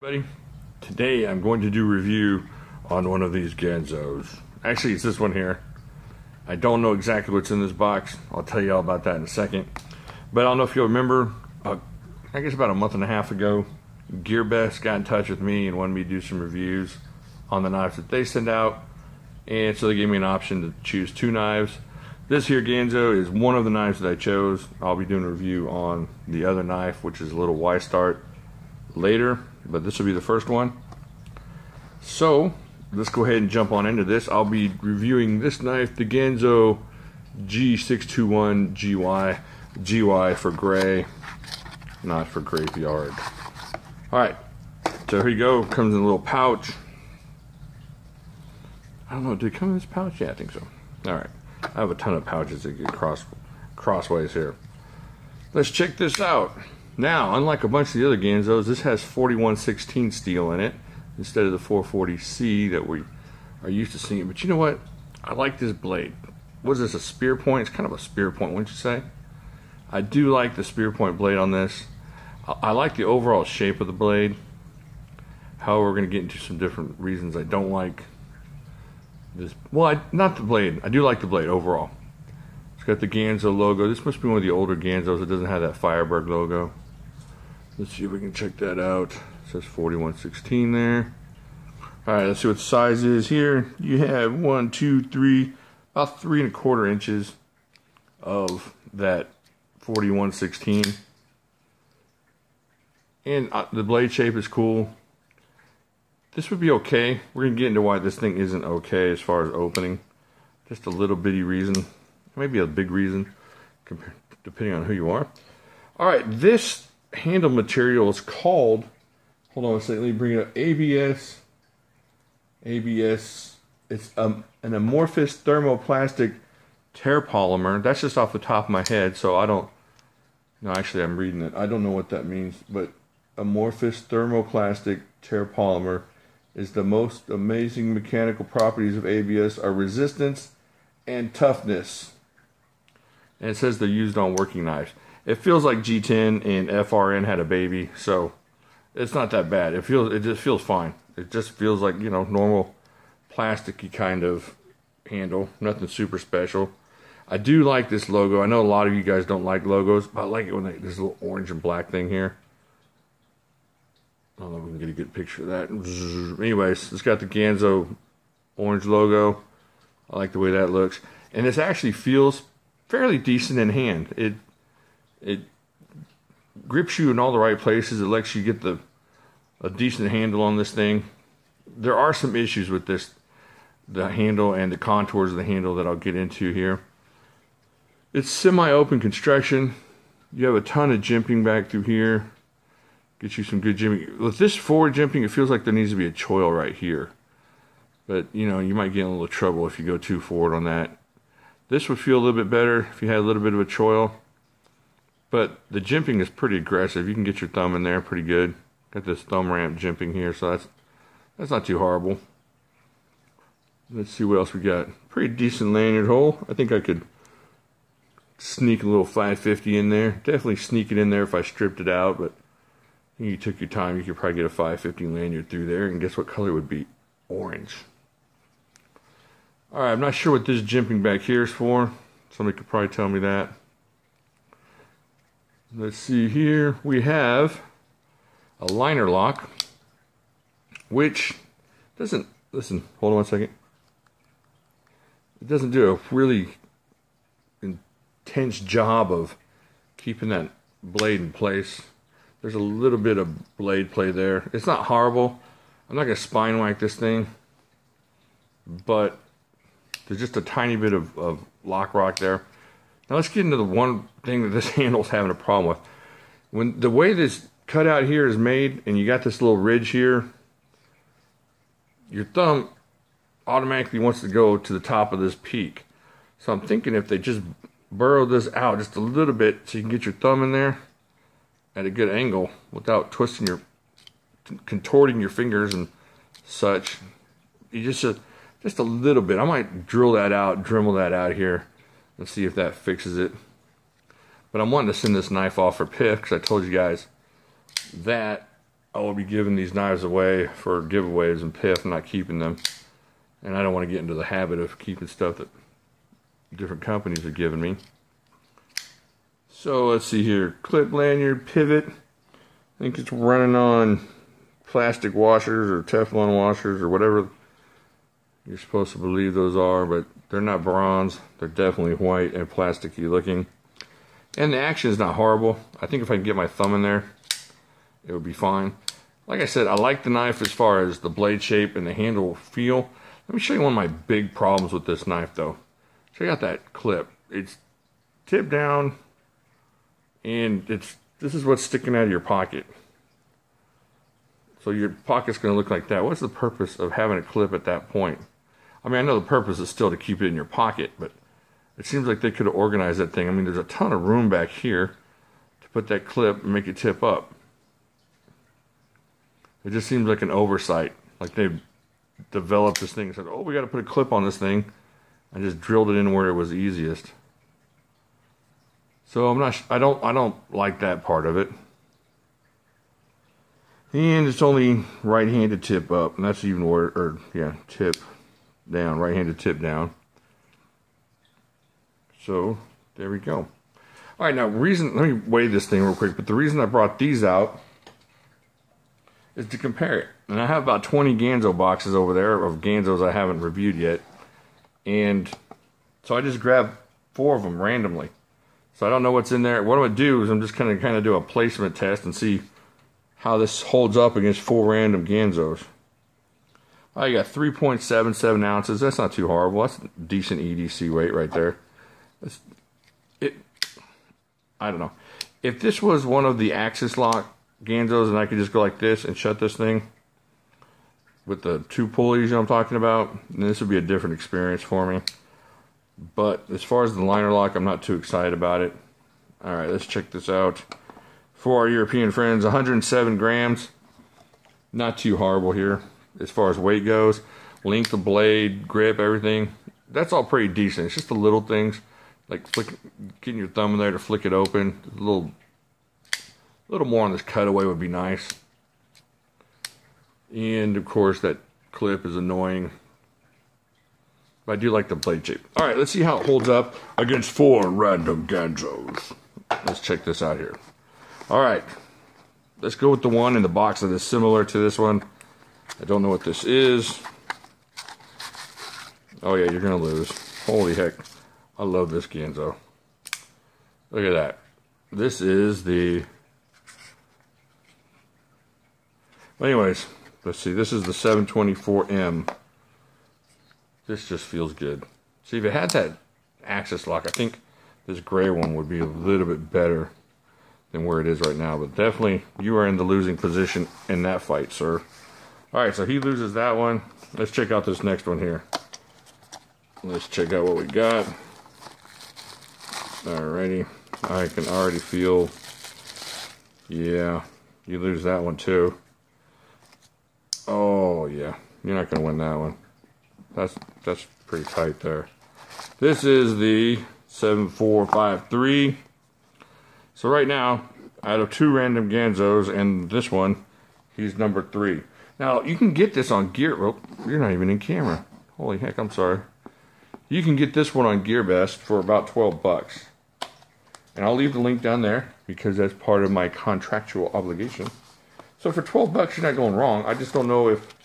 Buddy, today I'm going to do a review on one of these Ganzos. Actually, it's this one here. I don't know exactly what's in this box. I'll tell you all about that in a second. But I don't know if you'll remember, I guess about a month and a half ago, Gearbest got in touch with me and wanted me to do some reviews on the knives that they send out. And so they gave me an option to choose two knives. This here Ganzo is one of the knives that I chose. I'll be doing a review on the other knife, which is a little Y-Start, later, but this will be the first one. So let's go ahead and jump on into this. I'll be reviewing this knife, the Ganzo G621 GY for gray, not for graveyard. Alright, so here you go. Comes in a little pouch. I don't know, did it come in this pouch? Yeah, I think so. Alright, I have a ton of pouches that get crossways here. Let's check this out. Now, unlike a bunch of the other Ganzos, this has 4116 steel in it instead of the 440C that we are used to seeing. But you know what? I like this blade. What is this, a spear point? It's kind of a spear point, wouldn't you say? I do like the spear point blade on this. I like the overall shape of the blade. However, we're going to get into some different reasons I don't like this. Well, not the blade. I do like the blade overall. It's got the Ganzo logo. This must be one of the older Ganzos that doesn't have that Firebird logo. Let's see if we can check that out. It says 4116 there. Alright, let's see what the size is here. You have 1, 2, 3, about 3 1/4 inches of that 4116. And the blade shape is cool. This would be okay. We're going to get into why this thing isn't okay as far as opening. Just a little bitty reason. Maybe a big reason, depending on who you are. Alright, this handle material is called, hold on a second, let me bring it up, ABS. It's an amorphous thermoplastic tear polymer. That's just off the top of my head, so I don't, no, actually I'm reading it. I don't know what that means, but amorphous thermoplastic tear polymer is the most amazing mechanical properties of ABS are resistance and toughness. And it says they're used on working knives. It feels like G10 and FRN had a baby, so it's not that bad. It just feels fine. It just feels like, you know, normal plasticky kind of handle. Nothing super special. I do like this logo. I know a lot of you guys don't like logos, but I like it when this little orange and black thing here. I don't know if we can get a good picture of that. Anyways, it's got the Ganzo orange logo. I like the way that looks. And this actually feels fairly decent in hand. It grips you in all the right places. It lets you get a decent handle on this thing. There are some issues with this, the handle and the contours of the handle that I'll get into here. It's semi-open construction. You have a ton of jimping back through here. Get you some good jimping. With this forward jimping, it feels like there needs to be a choil right here. But, you know, you might get in a little trouble if you go too forward on that. This would feel a little bit better if you had a little bit of a choil. But the jimping is pretty aggressive. You can get your thumb in there pretty good. Got this thumb ramp jimping here, so that's not too horrible. Let's see what else we got. Pretty decent lanyard hole. I think I could sneak a little 550 in there. Definitely sneak it in there if I stripped it out, but you took your time. You could probably get a 550 lanyard through there, and guess what color it would be? Orange. Alright, I'm not sure what this jimping back here is for. Somebody could probably tell me that. Let's see here. We have a liner lock, which doesn't, listen, hold on one second. It doesn't do a really intense job of keeping that blade in place. There's a little bit of blade play there. It's not horrible. I'm not going to spine whack this thing, but there's just a tiny bit of lock rock there. Now let's get into the one thing that this handle's having a problem with. When the way this cutout here is made, and you got this little ridge here, your thumb automatically wants to go to the top of this peak. So I'm thinking if they just burrow this out just a little bit so you can get your thumb in there at a good angle without twisting contorting your fingers and such. You just a little bit. I might dremel that out here and see if that fixes it. But I'm wanting to send this knife off for PIF because I told you guys that I will be giving these knives away for giveaways and PIF. I'm not keeping them. And I don't want to get into the habit of keeping stuff that different companies are giving me. So let's see here. Clip lanyard, pivot. I think it's running on plastic washers or Teflon washers or whatever you're supposed to believe those are, but they're not bronze. They're definitely white and plasticky looking. And the action is not horrible. I think if I can get my thumb in there, it would be fine. Like I said, I like the knife as far as the blade shape and the handle feel. Let me show you one of my big problems with this knife though. Check out that clip. It's tipped down and this is what's sticking out of your pocket. So your pocket's going to look like that. What's the purpose of having a clip at that point? I mean, I know the purpose is still to keep it in your pocket, but it seems like they could have organized that thing. I mean, there's a ton of room back here to put that clip and make it tip up. It just seems like an oversight. Like they've developed this thing and said, oh, we got to put a clip on this thing, and just drilled it in where it was easiest. So I don't like that part of it. And it's only right-handed tip up, and that's even worse, or yeah, tip down, right-handed tip down. So there we go. All right, now let me weigh this thing real quick. But the reason I brought these out is to compare it. And I have about 20 Ganzo boxes over there of Ganzos I haven't reviewed yet, and so I just grabbed 4 of them randomly. So I don't know what's in there. What I'm gonna do is I'm just gonna kind of do a placement test and see how this holds up against 4 random Ganzos. I got 3.77 ounces. That's not too horrible. That's decent EDC weight right there. I don't know. If this was one of the axis lock Ganzos and I could just go like this and shut this thing with the 2 pulleys, you know what I'm talking about, then this would be a different experience for me. But as far as the liner lock, I'm not too excited about it. Alright, let's check this out. For our European friends, 107 grams. Not too horrible here as far as weight goes. Length of blade, grip, everything. That's all pretty decent. It's just the little things, like getting your thumb in there to flick it open. A little more on this cutaway would be nice. And of course that clip is annoying. But I do like the blade shape. Alright, let's see how it holds up against 4 random Ganzos. Let's check this out here. Alright, let's go with the one in the box that is similar to this one. I don't know what this is. Oh yeah, you're gonna lose. Holy heck. I love this Ganzo. Look at that. This is the... Anyways, let's see. This is the 724M. This just feels good. See, if it had that axis lock, I think this gray one would be a little bit better than where it is right now. But definitely, you are in the losing position in that fight, sir. Alright, so he loses that one. Let's check out this next one here. Let's check out what we got. Alrighty. I can already feel... Yeah, you lose that one too. Oh, yeah. You're not going to win that one. That's pretty tight there. This is the 7453. So right now, out of 2 random Ganzos and this one, he's number 3. Now, you can get this on Gear... Oh, you're not even in camera. Holy heck, I'm sorry. You can get this one on Gearbest for about 12 bucks. And I'll leave the link down there because that's part of my contractual obligation. So for 12 bucks, you're not going wrong. I just don't know if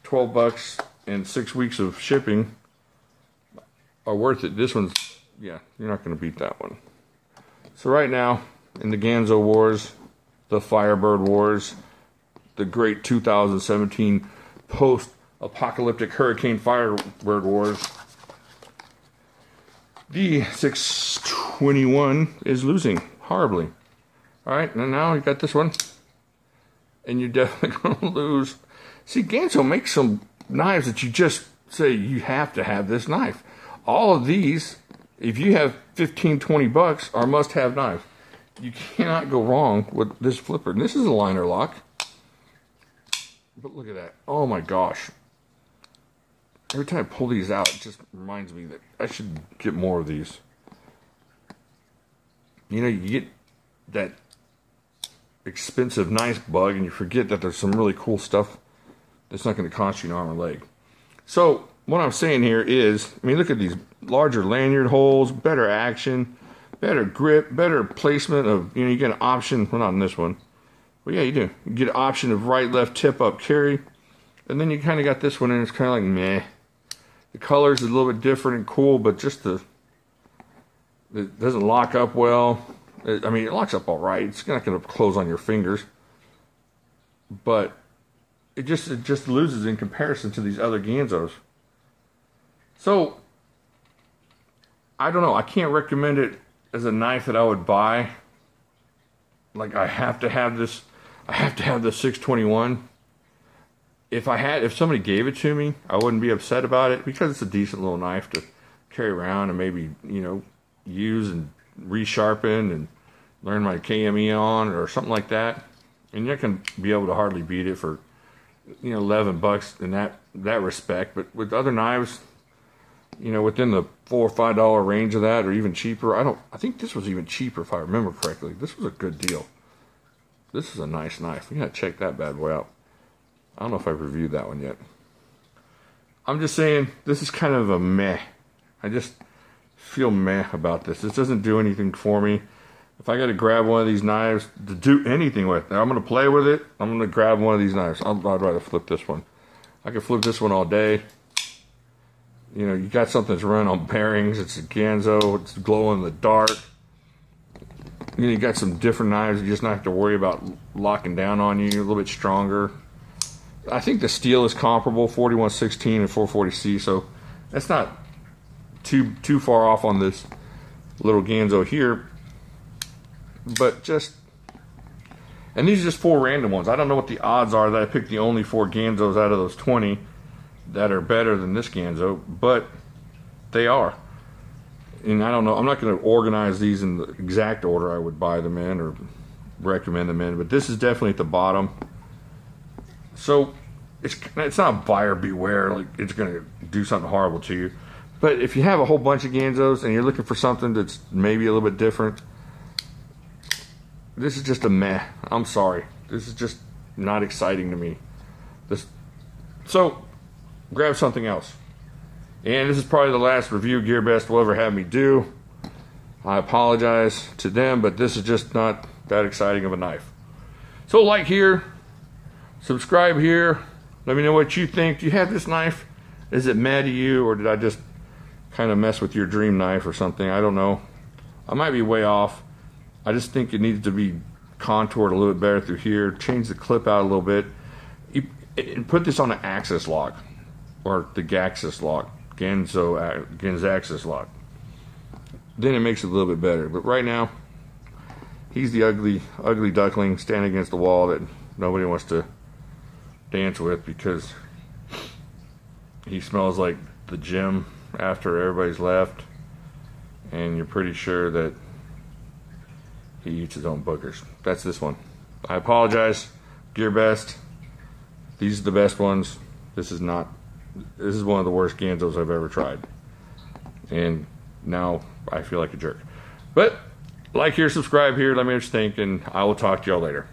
12 bucks and 6 weeks of shipping are worth it. This one's, yeah, you're not going to beat that one. So right now, in the Ganzo Wars, the Firebird Wars, the great 2017 post-apocalyptic Hurricane Firebird Wars, the 621 is losing horribly. Alright, and now you got this one. And you're definitely going to lose. See, Ganzo makes some knives that you just say, you have to have this knife. All of these, if you have 15, 20 bucks, are must-have knives. You cannot go wrong with this flipper. And this is a liner lock. But look at that. Oh my gosh. Every time I pull these out, it just reminds me that I should get more of these. You know, you get that expensive nice bug and you forget that there's some really cool stuff that's not going to cost you an arm or leg. So what I'm saying here is, I mean, look at these larger lanyard holes, better action, better grip, better placement of, you get an option, well, not in this one, but yeah, you do. You get an option of right, left, tip up, carry, and then you kind of got this one and it's kind of like meh. The colors is a little bit different and cool, but just it doesn't lock up well. I mean, it locks up all right. It's not going to close on your fingers, but it just loses in comparison to these other Ganzos. So I don't know. I can't recommend it as a knife that I would buy. Like, I have to have this. I have to have the 621. If somebody gave it to me, I wouldn't be upset about it because it's a decent little knife to carry around and maybe use and resharpen and learn my KME on or something like that. And you can be able to hardly beat it for $11 in that respect. But with other knives, within the $4 or $5 range of that, or even cheaper. I think this was even cheaper if I remember correctly. This was a good deal. This is a nice knife. We gotta check that bad boy out. I don't know if I've reviewed that one yet. I'm just saying, this is kind of a meh. I just feel meh about this. This doesn't do anything for me. If I got to grab one of these knives to do anything with, I'm going to play with it, I'm going to grab one of these knives. I'd rather flip this one. I could flip this one all day. You got something that's running on bearings. It's a Ganzo. It's glow in the dark. You got some different knives. You just not have to worry about locking down on you. A little bit stronger. I think the steel is comparable, 4116 and 440C. So that's not too far off on this little Ganzo here. But and these are just 4 random ones. I don't know what the odds are that I picked the only 4 Ganzos out of those 20 that are better than this Ganzo, but they are. And I don't know, I'm not going to organize these in the exact order I would buy them in or recommend them in, but this is definitely at the bottom. So it's not buyer beware, like it's going to do something horrible to you. But if you have a whole bunch of Ganzos and you're looking for something that's maybe a little bit different, this is just a meh. I'm sorry. This is just not exciting to me. So, grab something else. And this is probably the last review Gearbest will ever have me do. I apologize to them, but this is just not that exciting of a knife. So, like here, subscribe here. Let me know what you think. Do you have this knife? Is it meh to you, or did I just kind of mess with your dream knife or something? I don't know. I might be way off. I just think it needs to be contoured a little bit better through here. Change the clip out a little bit. And put this on an axis lock. Or the Gaxis lock. Ganzaxis lock. Then it makes it a little bit better. But right now, he's the ugly duckling standing against the wall that nobody wants to dance with because he smells like the gym after everybody's left. And you're pretty sure that he eats his own boogers. That's this one. I apologize, Gearbest. These are the best ones. This is one of the worst Ganzos I've ever tried. And now I feel like a jerk. But like here, subscribe here, let me know what you think, and I will talk to y'all later.